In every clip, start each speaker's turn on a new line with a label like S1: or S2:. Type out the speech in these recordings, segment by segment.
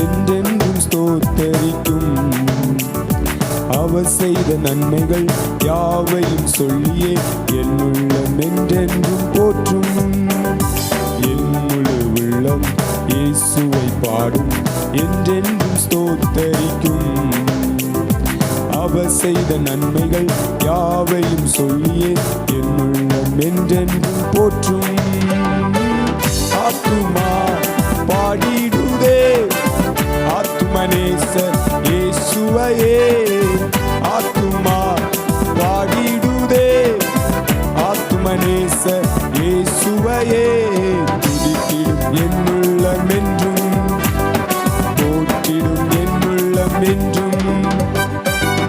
S1: என்றென்றும் ஸ்தோத்தரிக்கும். அவர் செய்த நன்மைகள் யாவையும் சொல்லியே என் உள்ளம் என்றென்றும் போற்றும். என் முழு உள்ளம் இயேசுவை பாடும், என்றென்றும் ஸ்தோத்தரிக்கும். அவர் செய்த நன்மைகள் யாவையும் சொல்லியே என் உள்ளம் என்றென்றும் போற்றும். ஆத்துமா பாடிடுதே ஆத்துமநேசர் இயேசுவையே. ஆத்துமா பாடிடுதே ஆத்துமநேசர் இயேசுவையே. துதித்திடும் என் உள்ளம் என்றும், போற்றிடும் என் உள்ளம் என்றும்,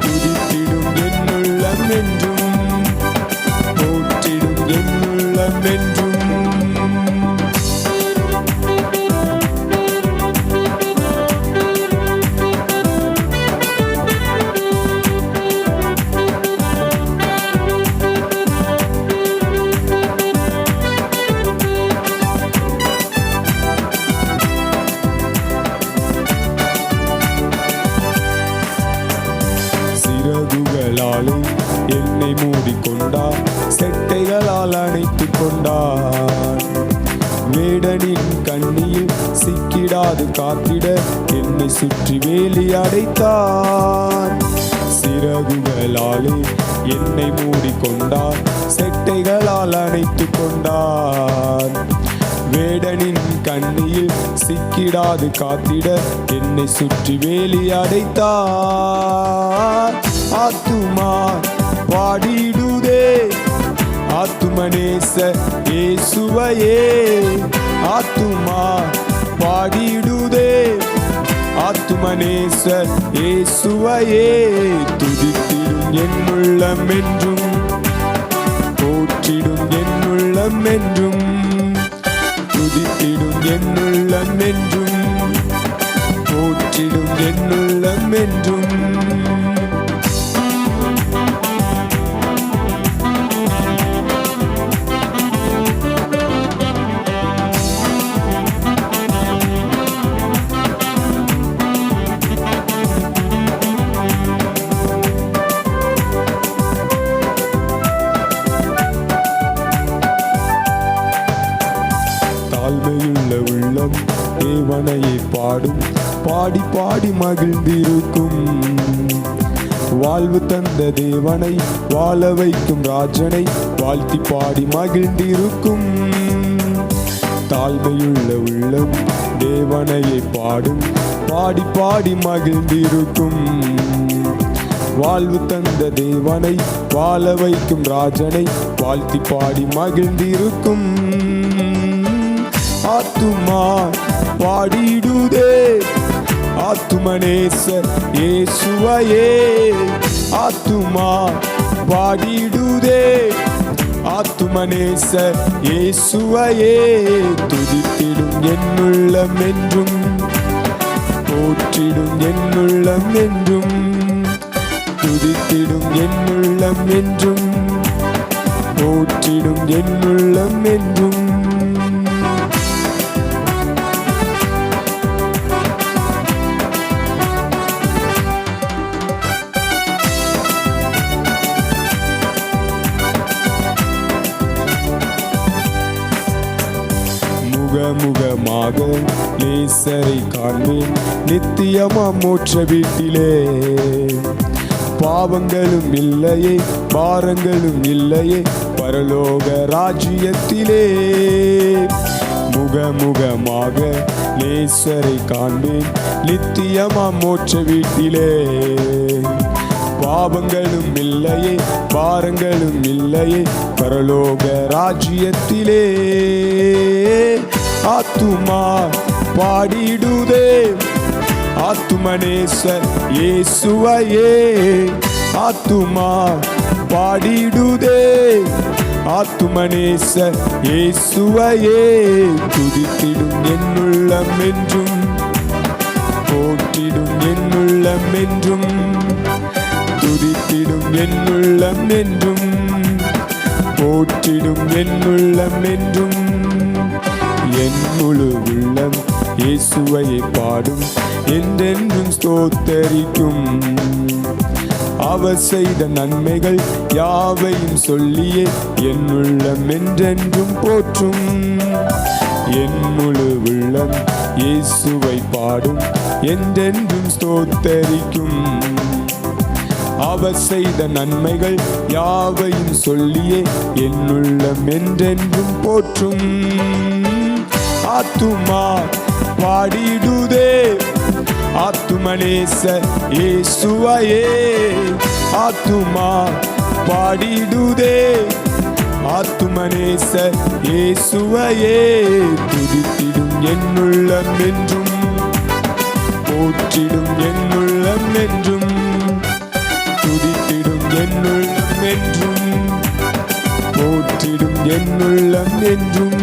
S1: துதித்திடும் என் உள்ளம் என்றும், போற்றிடும் என் உள்ளம் என்றும். சிறகுகளாலே என்னை மூடிக்கொண்டார், செட்டைகளால் அணைத்துக் கொண்டார். வேடனின் கண்ணியில் சிக்கிடாது காத்திட என்னை சுற்றி வேலி அடைத்தார். சிறகுகளாலே என்னை மூடிக்கொண்டார், செட்டைகளால் அணைத்துக் கொண்டார். வேடனின் கண்ணியில் சிக்கிடாது காத்திட என்னை சுற்றி வேலி அடைத்தார். ஆத்துமா பாடிடுதே ஆத்துமநேசர் இயேசுவையே. ஆத்துமா பாடிடுதே ஆத்துமநேசர் இயேசுவையே. துதித்திடும் என் உள்ளம் என்றும், போற்றிடும் என் உள்ளம் என்றும், துதித்திடும் என் உள்ளம் என்றும், போற்றிடும் என் உள்ளம் என்றும். தாழ்மையுள்ள உள்ளம் தேவனையே பாடும், பாடி பாடி மகிழ்ந்திருக்கும். வாழ்வு தந்த தேவனை வாழ வைக்கும் ராஜனை வாழ்த்தி பாடி மகிழ்ந்திருக்கும். தாழ்மையுள்ள உள்ளம் தேவனையே பாடும், பாடி பாடி மகிழ்ந்திருக்கும். வாழ்வு தந்த தேவனை வாழ வைக்கும் ராஜனை வாழ்த்தி பாடி மகிழ்ந்திருக்கும். ஆத்துமா பாடிடுதே ஆத்துமநேசர் இயேசுவையே. ஆத்துமா பாடிடுதே ஆத்துமநேசர் இயேசுவையே. துதித்திடும் என் உள்ளம் என்றும், போற்றிடும் என் உள்ளம் என்றும், துதித்திடும் என் உள்ளம் என்றும், போற்றிடும் என் உள்ளம் என்றும். முகமுகமாக நேசரை காண்பேன் நித்தியமா மோட்ச வீட்டிலே. பாவங்களும் இல்லையே பாரங்களும் இல்லையே பரலோக ராஜ்யத்திலே. முகமுகமாக நேசரை காண்பேன் நித்தியமா மோட்ச வீட்டிலே. பாவங்களும் இல்லையே பாரங்களும் இல்லையே பரலோக ராஜ்யத்திலே. ஆத்துமா பாடிடுதே ஆத்துமநேசர் இயேசுவையே. ஆத்துமா பாடிடுதே ஆத்துமநேசர் இயேசுவையே. துதித்திடும் என் உள்ளம் என்றும், போற்றிடும் என் உள்ளம் என்றும், துதித்திடும் என் உள்ளம் என்றும், போற்றிடும் என் உள்ளம் என்றும். என் முழு உள்ளம் இயேசுவையே பாடும் என்றென்றும் ஸ்தோத்தரிக்கும். அவர் செய்த நன்மைகள் யாவையும் சொல்லியே என் உள்ளம் என்றென்றும் போற்றும். என் முழு உள்ளம் இயேசுவை பாடும் என்றென்றும் ஸ்தோத்தரிக்கும். அவர் செய்த நன்மைகள் யாவையும் சொல்லியே என் உள்ளம் என்றென்றும் போற்றும். ஆத்துமா பாடிடுதே ஆத்துமனேச இயேசுவையே. ஆத்துமா பாடிடுதே ஆத்துமனேச இயேசுவையே. துதித்திடும் என் உள்ளம் என்றும் போற்றிடும் என் உள்ளம் என்றும். துதித்திடும் என் உள்ளம் என்றும் போற்றிடும் என் உள்ளம் என்றும்.